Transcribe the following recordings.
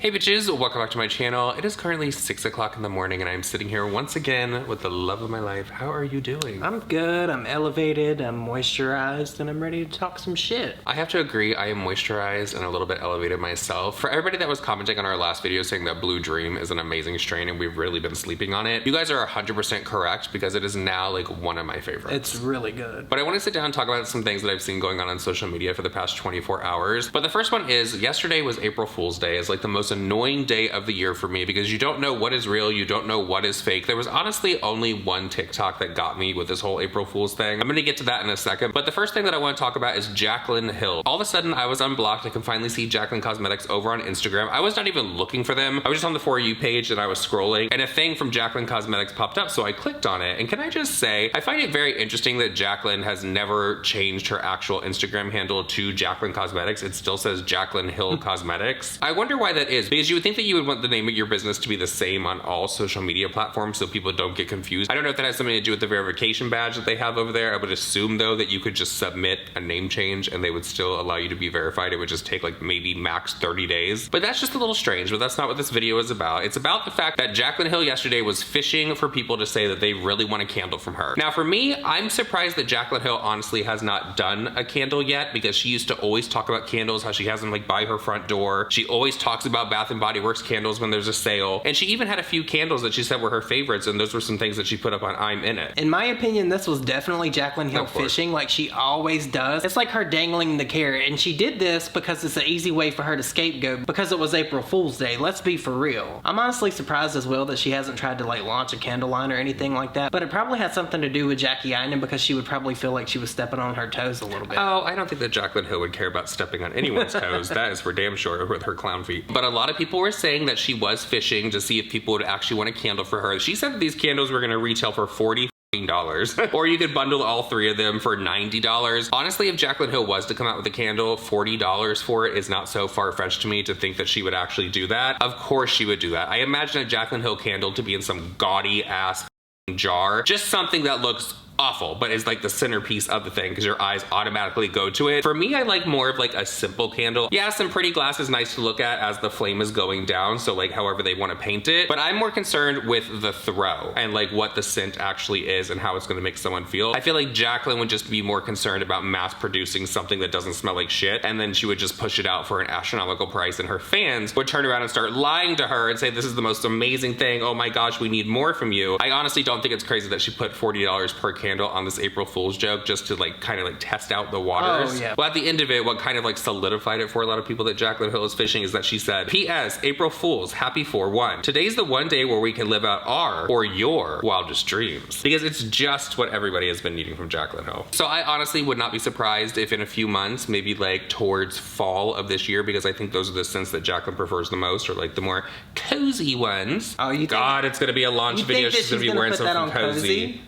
Hey bitches, welcome back to my channel. It is currently 6 o'clock in the morning and I'm sitting here once again with the love of my life. How are you doing? I'm good, I'm elevated, I'm moisturized, and I'm ready to talk some shit. I have to agree, I am moisturized and a little bit elevated myself. For everybody that was commenting on our last video saying that Blue Dream is an amazing strain and we've really been sleeping on it, you guys are 100% correct because it is now like one of my favorites. It's really good. But I want to sit down and talk about some things that I've seen going on social media for the past 24 hours. But the first one is, yesterday was April Fool's Day. It's like the most annoying day of the year for me because you don't know what is real, you don't know what is fake. There was honestly only one TikTok that got me with this whole April Fool's thing. I'm gonna get to that in a second, but the first thing that I want to talk about is Jaclyn Hill. All of a sudden I was unblocked. I can finally see Jaclyn Cosmetics over on Instagram. I was not even looking for them. I was just on the For You page and I was scrolling and a thing from Jaclyn Cosmetics popped up, so I clicked on it. And can I just say, I find it very interesting that Jaclyn has never changed her actual Instagram handle to Jaclyn Cosmetics. It still says Jaclyn Hill Cosmetics. I wonder why that is, because you would think that you would want the name of your business to be the same on all social media platforms so people don't get confused. I don't know if that has something to do with the verification badge that they have over there. I would assume though that you could just submit a name change and they would still allow you to be verified. It would just take like maybe max 30 days. But that's just a little strange, but that's not what this video is about. It's about the fact that Jaclyn Hill yesterday was fishing for people to say that they really want a candle from her. Now for me, I'm surprised that Jaclyn Hill honestly has not done a candle yet, because she used to always talk about candles, how she has them like by her front door. She always talks about Bath & Body Works candles when there's a sale. And she even had a few candles that she said were her favorites, and those were some things that she put up on I'm In It. In my opinion, this was definitely Jaclyn Hill fishing like she always does. It's like her dangling the carrot, and she did this because it's an easy way for her to scapegoat because it was April Fool's Day. Let's be for real. I'm honestly surprised as well that she hasn't tried to like launch a candle line or anything like that, but it probably had something to do with Jackie Einen because she would probably feel like she was stepping on her toes a little bit. Oh, I don't think that Jaclyn Hill would care about stepping on anyone's toes. That is for damn sure with her clown feet. But a lot of people were saying that she was fishing to see if people would actually want a candle for her. She said that these candles were gonna retail for $40 or you could bundle all three of them for $90. Honestly, if Jaclyn Hill was to come out with a candle, $40 for it is not so far-fetched to me to think that she would actually do that. Of course she would do that. I imagine a Jaclyn Hill candle to be in some gaudy ass jar, just something that looks awful, but is like the centerpiece of the thing because your eyes automatically go to it. For me, I like more of like a simple candle. Yeah, some pretty glass is nice to look at as the flame is going down, so like however they want to paint it, but I'm more concerned with the throw and like what the scent actually is and how it's going to make someone feel. I feel like Jaclyn would just be more concerned about mass producing something that doesn't smell like shit, and then she would just push it out for an astronomical price, and her fans would turn around and start lying to her and say, this is the most amazing thing, oh my gosh, we need more from you. I honestly don't think it's crazy that she put $40 per candle on this April Fool's joke just to like kind of like test out the waters. Oh, yeah. Well, at the end of it, what kind of like solidified it for a lot of people that Jaclyn Hill is fishing is that she said, P.S. April Fools, happy 4/1. Today's the one day where we can live out our or your wildest dreams. Because it's just what everybody has been needing from Jaclyn Hill. So I honestly would not be surprised if in a few months, maybe like towards fall of this year, because I think those are the scents that Jaclyn prefers the most, or like the more cozy ones. Oh, you God, it's gonna be a launch video. She's gonna be wearing something cozy.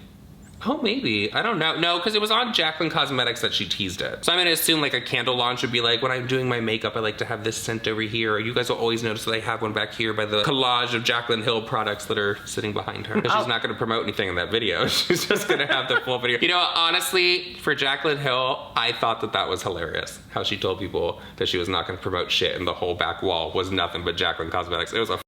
Oh, maybe. I don't know. No, because it was on Jaclyn Cosmetics that she teased it. So I'm gonna assume like a candle launch would be like, when I'm doing my makeup, I like to have this scent over here. Or you guys will always notice that I have one back here by the collage of Jaclyn Hill products that are sitting behind her. Because she's not gonna promote anything in that video. She's just gonna have the full video. You know, honestly, for Jaclyn Hill, I thought that that was hilarious. How she told people that she was not gonna promote shit and the whole back wall was nothing but Jaclyn Cosmetics. It was a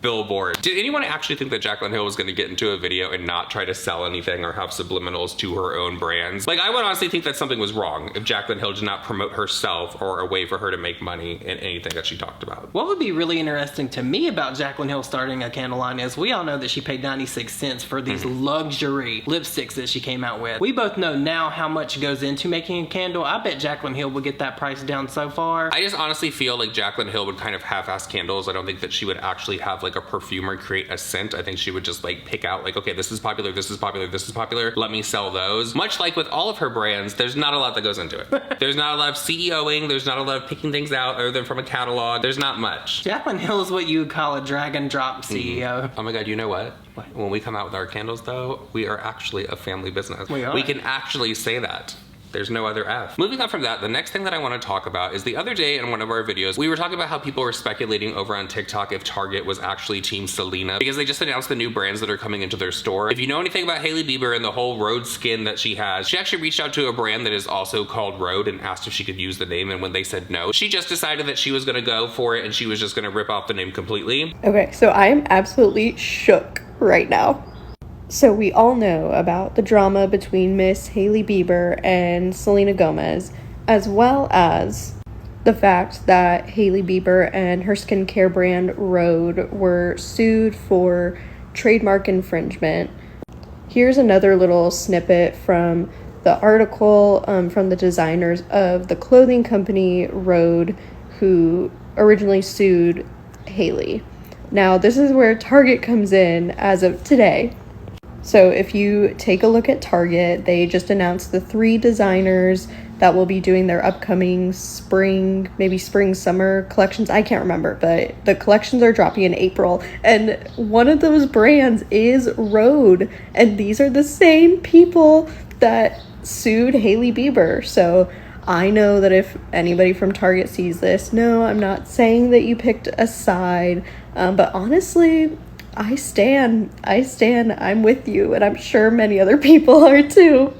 billboard. Did anyone actually think that Jaclyn Hill was going to get into a video and not try to sell anything or have subliminals to her own brands? Like, I would honestly think that something was wrong if Jaclyn Hill did not promote herself or a way for her to make money in anything that she talked about. What would be really interesting to me about Jaclyn Hill starting a candle line is we all know that she paid 96 cents for these luxury lipsticks that she came out with. We both know now how much goes into making a candle. I bet Jaclyn Hill would get that price down so far. I just honestly feel like Jaclyn Hill would kind of half-ass candles. I don't think that she would actually have like a perfumer create a scent. I think she would just like pick out like, okay, this is popular, this is popular, this is popular, let me sell those. Much like with all of her brands, there's not a lot that goes into it. There's not a lot of CEOing, there's not a lot of picking things out other than from a catalog. There's not much. Jaclyn Hill is what you would call a drag and drop CEO. Oh my God, you know what? When we come out with our candles though, we are actually a family business. We are. We can actually say that. There's no other F. Moving on from that, the next thing that I want to talk about is the other day in one of our videos, we were talking about how people were speculating over on TikTok if Target was actually Team Selena because they just announced the new brands that are coming into their store. If you know anything about Hailey Bieber and the whole Rhode skin that she has, she actually reached out to a brand that is also called Rhode and asked if she could use the name, and when they said no, she just decided that she was going to go for it and she was just going to rip off the name completely. Okay, so I'm absolutely shook right now. So we all know about the drama between Miss Hailey Bieber and Selena Gomez, as well as the fact that Hailey Bieber and her skincare brand Rhode were sued for trademark infringement. Here's another little snippet from the article from the designers of the clothing company Rhode, who originally sued Hailey. Now, this is where Target comes in as of today. So if you take a look at Target, they just announced the 3 designers that will be doing their upcoming spring, maybe spring-summer collections. I can't remember, but the collections are dropping in April. And one of those brands is Rhode. And these are the same people that sued Hailey Bieber. So I know that if anybody from Target sees this, no, I'm not saying that you picked a side, but honestly, I stand, I'm with you, and I'm sure many other people are too.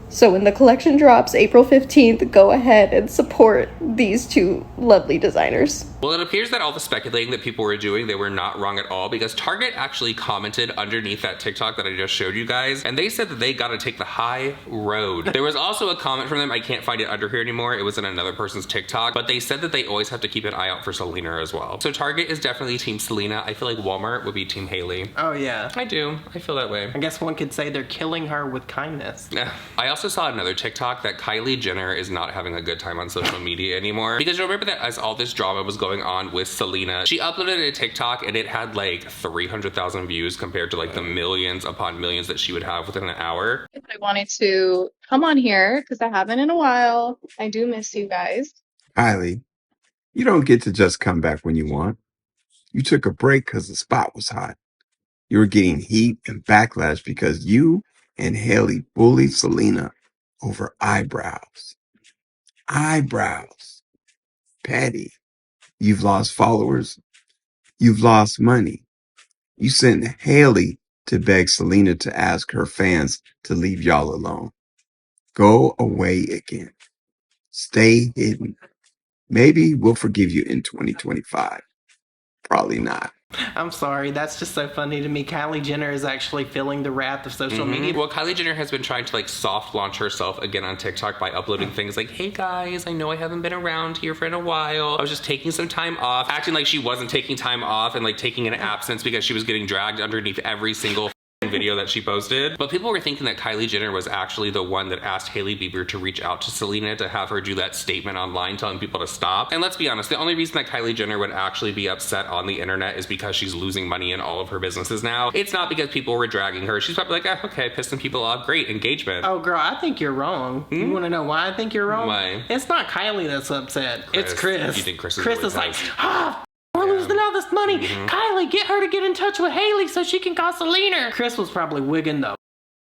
So when the collection drops April 15th, go ahead and support these 2 lovely designers. Well, it appears that all the speculating that people were doing, they were not wrong at all, because Target actually commented underneath that TikTok that I just showed you guys, and they said that they gotta take the high road. There was also a comment from them, I can't find it under here anymore, it was in another person's TikTok, but they said that they always have to keep an eye out for Selena as well. So Target is definitely Team Selena. I feel like Walmart would be Team Hailey. Oh yeah. I do. I feel that way. I guess one could say they're killing her with kindness. I also saw another TikTok that Kylie Jenner is not having a good time on social media anymore, because you remember that as all this drama was going on with Selena, she uploaded a TikTok and it had like 300,000 views compared to like the millions upon millions that she would have within an hour. I wanted to come on here because I haven't in a while. I do miss you guys. Kylie, you don't get to just come back when you want. You took a break because the spot was hot. You were getting heat and backlash because you and Hailey bullied Selena over eyebrows. Eyebrows. Patty, you've lost followers. You've lost money. You sent Hailey to beg Selena to ask her fans to leave y'all alone. Go away again. Stay hidden. Maybe we'll forgive you in 2025. Probably not. I'm sorry, that's just so funny to me. Kylie Jenner is actually feeling the wrath of social media. Well, Kylie Jenner has been trying to like soft launch herself again on TikTok by uploading things like, hey guys, I know I haven't been around here for a while. I was just taking some time off, acting like she wasn't taking time off and like taking an absence because she was getting dragged underneath every single video that she posted. But people were thinking that Kylie Jenner was actually the one that asked Hailey Bieber to reach out to Selena to have her do that statement online telling people to stop. And let's be honest, the only reason that Kylie Jenner would actually be upset on the internet is because she's losing money in all of her businesses now. It's not because people were dragging her. She's probably like, okay, pissing people off, great engagement. Oh girl, I think you're wrong. You want to know why I think you're wrong? Why? It's not Kylie that's upset. It's Chris. You think Chris is like, we're losing all this money. Kylie, get her to get in touch with Hailey so she can call Selena. Chris was probably wigging the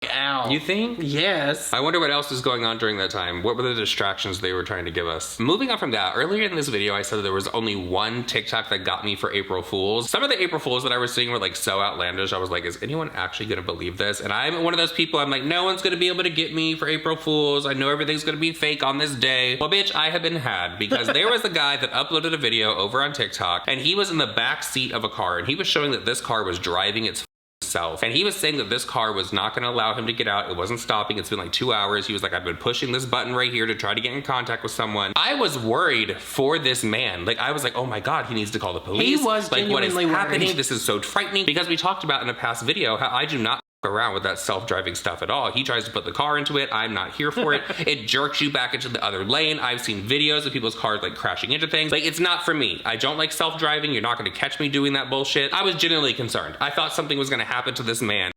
out. You think? Yes. I wonder what else was going on during that time. What were the distractions they were trying to give us? Moving on from that, earlier in this video, I said that there was only one TikTok that got me for April Fools. Some of the April Fools that I was seeing were like so outlandish. I was like, is anyone actually gonna believe this? And I'm one of those people, I'm like, no one's gonna be able to get me for April Fools. I know everything's gonna be fake on this day. Well, bitch, I have been had, because there was a guy that uploaded a video over on TikTok and he was in the back seat of a car and he was showing that this car was driving its self. And he was saying that this car was not going to allow him to get out. It wasn't stopping. It's been like 2 hours. He was like, I've been pushing this button right here to try to get in contact with someone. I was worried for this man. Like, I was like, oh my God, he needs to call the police. He was like, what is genuinely happening? worried. This is so frightening. Because we talked about in a past video how I do not around with that self-driving stuff at all. He tries to put the car into it. I'm not here for it. It jerks you back into the other lane. I've seen videos of people's cars like crashing into things. Like, it's not for me. I don't like self-driving. You're not going to catch me doing that bullshit. I was genuinely concerned. I thought something was going to happen to this man.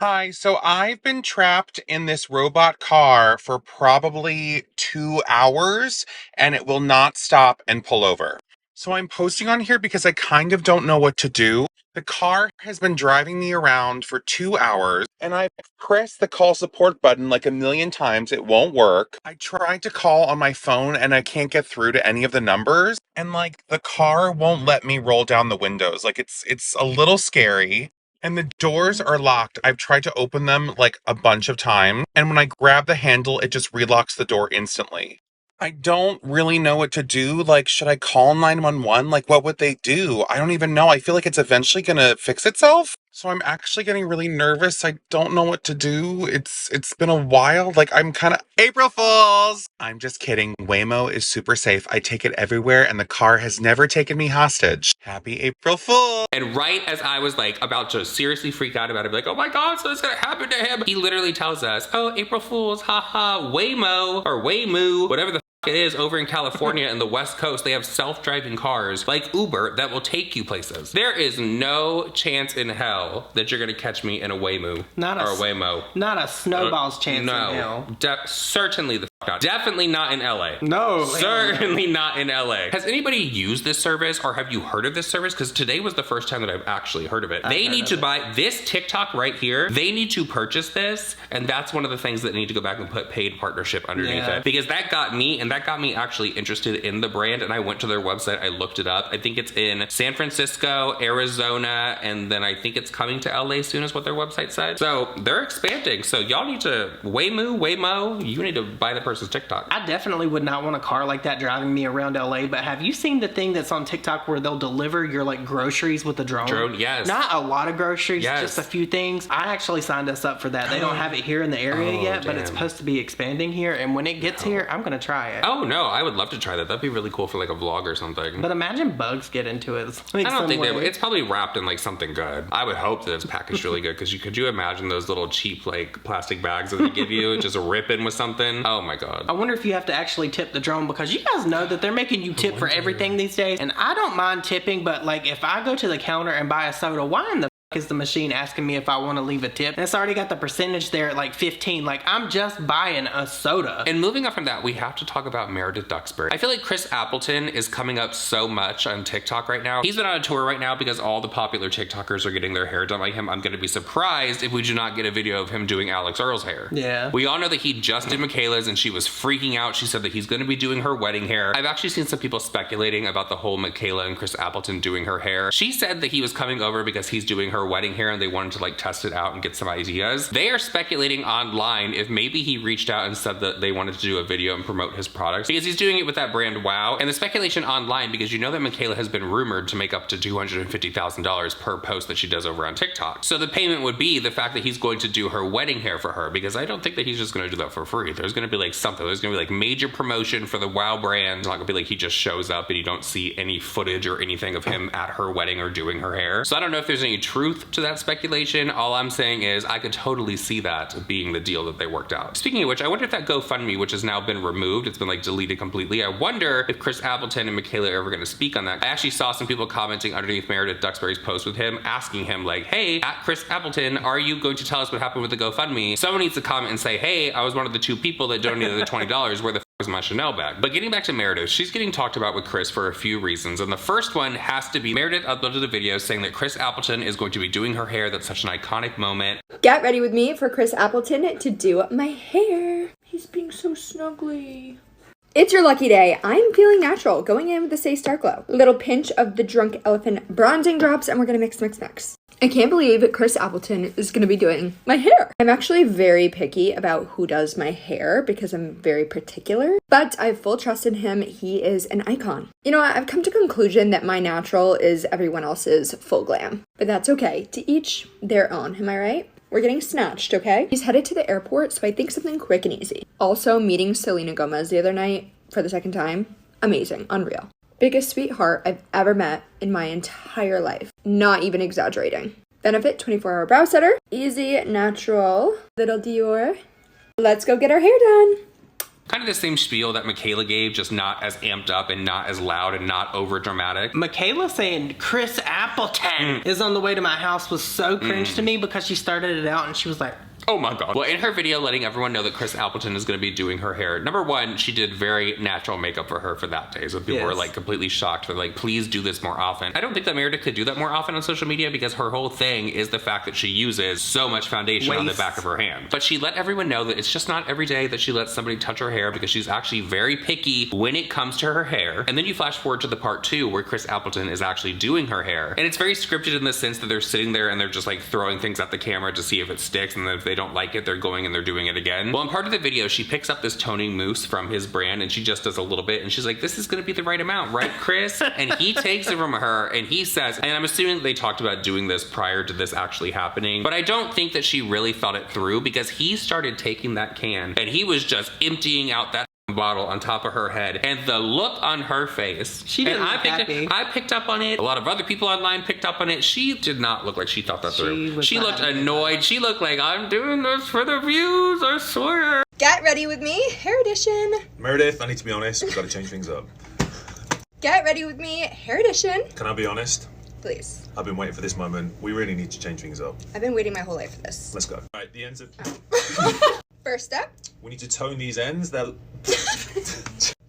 Hi, so I've been trapped in this robot car for probably 2 hours and it will not stop and pull over. So I'm posting on here because I kind of don't know what to do. The car has been driving me around for 2 hours, and I've pressed the call support button like a million times. It won't work. I tried to call on my phone, and I can't get through to any of the numbers. And, like, the car won't let me roll down the windows. Like, it's a little scary. And the doors are locked. I've tried to open them, like, a bunch of times. And when I grab the handle, it just relocks the door instantly. I don't really know what to do. Like, should I call 911? Like, what would they do? I don't even know. I feel like it's eventually gonna fix itself. So I'm actually getting really nervous. I don't know what to do. It's been a while. Like, I'm kind of April Fools. I'm just kidding. Waymo is super safe. I take it everywhere, and the car has never taken me hostage. Happy April Fool. And right as I was like about to seriously freak out about it, like, oh my God, something's gonna happen to him, he literally tells us, oh, April Fools, haha, Waymo or Waymoo, whatever the it is over in California and the West Coast. They have self-driving cars like Uber that will take you places. There is no chance in hell that you're gonna catch me in a Waymoo or a Waymo. Not a snowball's chance in hell. Certainly the not. Definitely not in LA. No. Certainly not in LA. Has anybody used this service or have you heard of this service? Because today was the first time that I've actually heard of it. They need to buy this TikTok right here. They need to purchase this. And that's one of the things that need to go back and put paid partnership underneath it. Because that got me, and that got me actually interested in the brand. And I went to their website. I looked it up. I think it's in San Francisco, Arizona, and then I think it's coming to LA soon is what their website said. So they're expanding. So y'all need to Waymo, you need to buy the person's TikTok. I definitely would not want a car like that driving me around LA, but have you seen the thing that's on TikTok where they'll deliver your like groceries with a drone? Drone, yes. Not a lot of groceries, just a few things. I actually signed us up for that. They don't have it here in the area yet, but it's supposed to be expanding here, and when it gets here, I'm gonna try it. Oh no, I would love to try that. That'd be really cool for like a vlog or something. But imagine bugs get into it. Like I don't think they would. It's probably wrapped in like something good. I would hope that it's packaged really good, because could you imagine those little cheap like plastic bags that they give you just ripping with something? Oh my God. I wonder if you have to actually tip the drone, because you guys know that they're making you tip for everything these days. And I don't mind tipping, but like if I go to the counter and buy a soda, why in the is the machine asking me if I want to leave a tip? And it's already got the percentage there at like 15. Like, I'm just buying a soda. And moving on from that, we have to talk about Meredith Duxbury. I feel like Chris Appleton is coming up so much on TikTok right now. He's been on a tour right now because all the popular TikTokers are getting their hair done like him. I'm going to be surprised if we do not get a video of him doing Alex Earl's hair. Yeah. We all know that he just did Mikayla's and she was freaking out. She said that he's going to be doing her wedding hair. I've actually seen some people speculating about the whole Mikayla and Chris Appleton doing her hair. She said that he was coming over because he's doing her wedding hair and they wanted to like test it out and get some ideas. They are speculating online if maybe he reached out and said that they wanted to do a video and promote his products, because he's doing it with that brand Wow. And the speculation online, because you know that Mikayla has been rumored to make up to $250,000 per post that she does over on TikTok. So the payment would be the fact that he's going to do her wedding hair for her, because I don't think that he's just going to do that for free. There's going to be like something. There's going to be like major promotion for the Wow brand. It's not going to be like he just shows up and you don't see any footage or anything of him at her wedding or doing her hair. So I don't know if there's any truth to that speculation. All I'm saying is I could totally see that being the deal that they worked out. Speaking of which, I wonder if that GoFundMe, which has now been removed, it's been like deleted completely. I wonder if Chris Appleton and Mikayla are ever going to speak on that. I actually saw some people commenting underneath Meredith Duxbury's post with him, asking him like, hey, at Chris Appleton, are you going to tell us what happened with the GoFundMe? Someone needs to comment and say, hey, I was one of the 2 people that donated the $20. Where the is my Chanel bag? But getting back to Meredith, she's getting talked about with Chris for a few reasons, and the first one has to be Meredith uploaded a video saying that Chris Appleton is going to be doing her hair. That's such an iconic moment. Get ready with me for Chris Appleton to do my hair. He's being so snuggly. It's your lucky day. I'm feeling natural, going in with the Stay Star Glow. A little pinch of the Drunk Elephant bronzing drops, and we're gonna mix. I can't believe Chris Appleton is gonna be doing my hair. I'm actually very picky about who does my hair because I'm very particular, but I have full trust in him. He is an icon. You know what? I've come to the conclusion that my natural is everyone else's full glam, but that's okay. To each their own, am I right? We're getting snatched, okay? He's headed to the airport, so I think something quick and easy. Also, meeting Selena Gomez the other night for the second time. Amazing, unreal. Biggest sweetheart I've ever met in my entire life. Not even exaggerating. Benefit 24-hour brow setter. Easy, natural, little Dior. Let's go get our hair done. Kind of the same spiel that Mikayla gave, just not as amped up and not as loud and not over dramatic. Mikayla saying Chris Appleton is on the way to my house was so cringe to me, because she started it out and she was like, Oh my god. Well, in her video letting everyone know that Chris Appleton is going to be doing her hair, number one, she did very natural makeup for her for that day. So people were like completely shocked. They're like, please do this more often. I don't think that Meredith could do that more often on social media because her whole thing is the fact that she uses so much foundation on the back of her hand. But she let everyone know that it's just not every day that she lets somebody touch her hair because she's actually very picky when it comes to her hair. And then you flash forward to the part 2 where Chris Appleton is actually doing her hair. And it's very scripted in the sense that they're sitting there and they're just like throwing things at the camera to see if it sticks, and then if they don't like it, they're going and they're doing it again. Well, in part of the video, she picks up this toning mousse from his brand and she just does a little bit and she's like, this is gonna be the right amount, right, Chris? And he takes it from her and he says, and I'm assuming they talked about doing this prior to this actually happening, but I don't think that she really thought it through because he started taking that can and he was just emptying out that bottle on top of her head, and the look on her face, she didn't look happy. I picked up on it. A lot of other people online picked up on it. She did not look like she thought that through. She looked annoyed. She looked like, I'm doing this for the views, I swear. Get ready with me, hair edition. Meredith, I need to be honest, we've got to change things up. Get ready with me, hair edition. Can I be honest? Please. I've been waiting for this moment. We really need to change things up. I've been waiting my whole life for this. Let's go. All right, the ends of... First step. We need to tone these ends.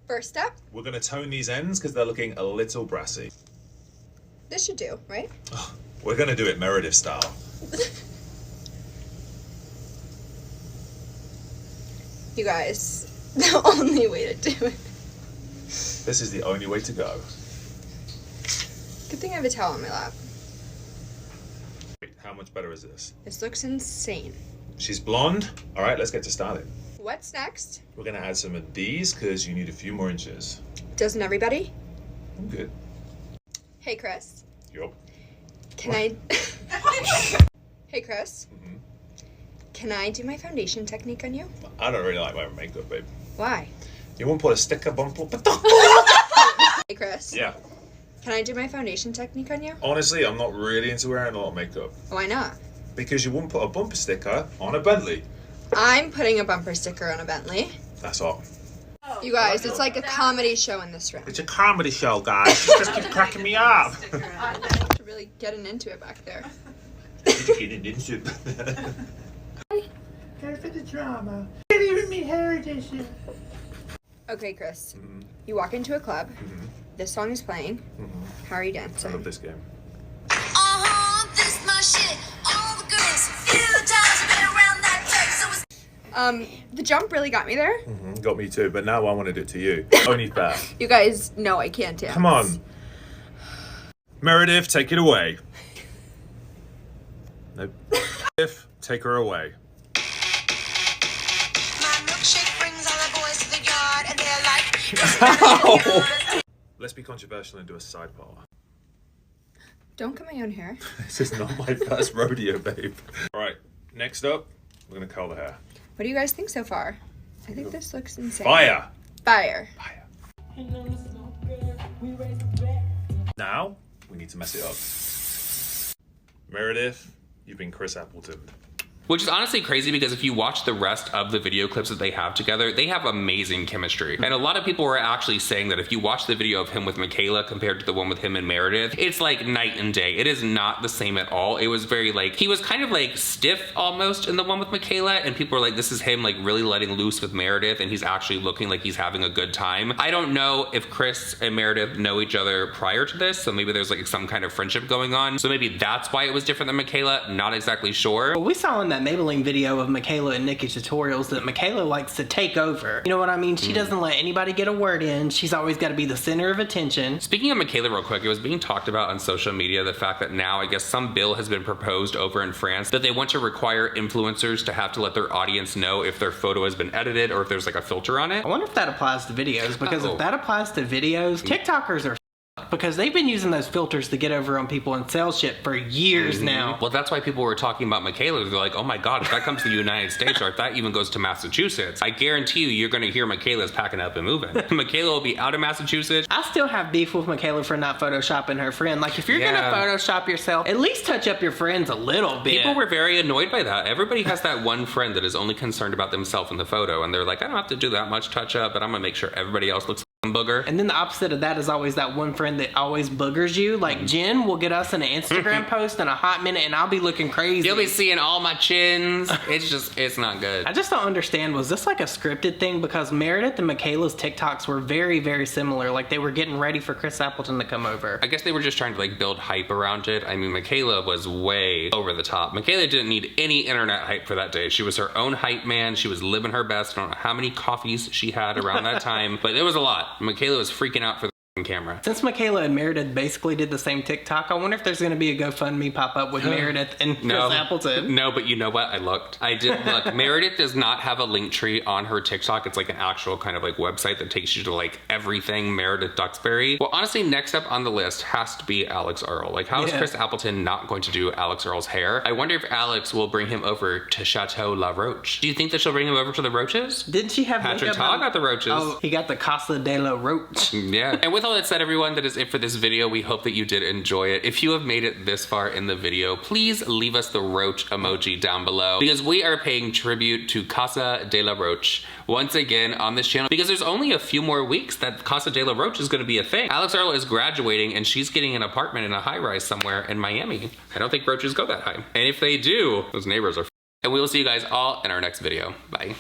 First step. We're going to tone these ends because they're looking a little brassy. This should do, right? We're going to do it Meredith style. You guys, the only way to do it. This is the only way to go. Good thing I have a towel on my lap. Wait, how much better is this? This looks insane. She's blonde. All right, let's get to starting. What's next? We're going to add some of these because you need a few more inches. Doesn't everybody? I'm good. Hey, Chris. Yup. Can I... Hey, Chris. Mm-hmm. Can I do my foundation technique on you? I don't really like wearing makeup, babe. Why? You won't put a sticker bump up. Hey, Chris. Yeah. Can I do my foundation technique on you? Honestly, I'm not really into wearing a lot of makeup. Why not? Because you wouldn't put a bumper sticker on a Bentley. I'm putting a bumper sticker on a Bentley. That's all. You guys, it's like a comedy show in this room. It's a comedy show, guys. You just keep cracking me up. Really getting into it back there. Getting into it. Care for the drama. Ready with me, hair edition. Okay, Chris. You walk into a club. This song is playing. How are you dancing? I love this game. This my shit. All the girls. Few times I've been around that track, so it's... The jump really got me there. Got me too, but now I want to do it to you. Only fair. You guys know I can't dance. Come on. Meredith, take it away. Nope. Meredith, take her away. My milkshake brings all the boys to the yard, and they're like... Let's be controversial and do a side part. Don't cut my own hair. This is not my first rodeo, babe. All right, next up, we're going to curl the hair. What do you guys think so far? I think this looks insane. Fire! Fire. Fire. Now, we need to mess it up. Meredith, you've been Chris Appleton. Which is honestly crazy because if you watch the rest of the video clips that they have together, they have amazing chemistry. And a lot of people were actually saying that if you watch the video of him with Mikayla compared to the one with him and Meredith, it's like night and day. It is not the same at all. It was very like, he was kind of like stiff almost in the one with Mikayla, and people were like, this is him like really letting loose with Meredith, and he's actually looking like he's having a good time. I don't know if Chris and Meredith know each other prior to this, so maybe there's like some kind of friendship going on. So maybe that's why it was different than Mikayla. Not exactly sure. Well, we saw in that Maybelline video of Mikayla and Nikki tutorials that Mikayla likes to take over. You know what I mean? She doesn't let anybody get a word in. She's always got to be the center of attention. Speaking of Mikayla real quick, it was being talked about on social media, the fact that now I guess some bill has been proposed over in France that they want to require influencers to have to let their audience know if their photo has been edited or if there's like a filter on it. I wonder if that applies to videos, because if that applies to videos, TikTokers are because they've been using those filters to get over on people and sell shit for years now. Well, that's why people were talking about Mikayla. They're like, oh my God, if that comes to the United States or if that even goes to Massachusetts, I guarantee you're going to hear Mikayla's packing up and moving. Mikayla will be out of Massachusetts. I still have beef with Mikayla for not photoshopping her friend. Like, if you're going to Photoshop yourself, at least touch up your friends a little bit. People were very annoyed by that. Everybody has that one friend that is only concerned about themselves in the photo, and they're like, I don't have to do that much touch up, but I'm going to make sure everybody else looks booger. And then the opposite of that is always that one friend that always boogers you. Like Jen will get us in an Instagram post in a hot minute and I'll be looking crazy. You'll be seeing all my chins. It's not good. I just don't understand, was this like a scripted thing? Because Meredith and Mikayla's TikToks were very, very similar. Like they were getting ready for Chris Appleton to come over. I guess they were just trying to like build hype around it. I mean, Mikayla was way over the top. Mikayla didn't need any internet hype for that day. She was her own hype man. She was living her best. I don't know how many coffees she had around that time, but it was a lot. Mikayla was freaking out for the camera. Since Mikayla and Meredith basically did the same TikTok, I wonder if there's going to be a GoFundMe pop up with Meredith and Chris Appleton. No, but you know what? I did look. Meredith does not have a link tree on her TikTok. It's like an actual kind of like website that takes you to like everything Meredith Duxbury. Well, honestly, next up on the list has to be Alex Earl. Like, how is Chris Appleton not going to do Alex Earl's hair? I wonder if Alex will bring him over to Chateau La Roche. Do you think that she'll bring him over to the Roaches? Didn't she have Patrick Todd got the Roaches. Oh, he got the Casa de la Roche. Yeah. And with all that said, everyone, that is it for this video. We hope that you did enjoy it. If you have made it this far in the video, please leave us the roach emoji down below, because we are paying tribute to Casa de la Roche once again on this channel, because there's only a few more weeks that Casa de la Roche is going to be a thing. Alex Earl is graduating and she's getting an apartment in a high-rise somewhere in Miami. I don't think roaches go that high. And if they do, those neighbors are and we will see you guys all in our next video. Bye.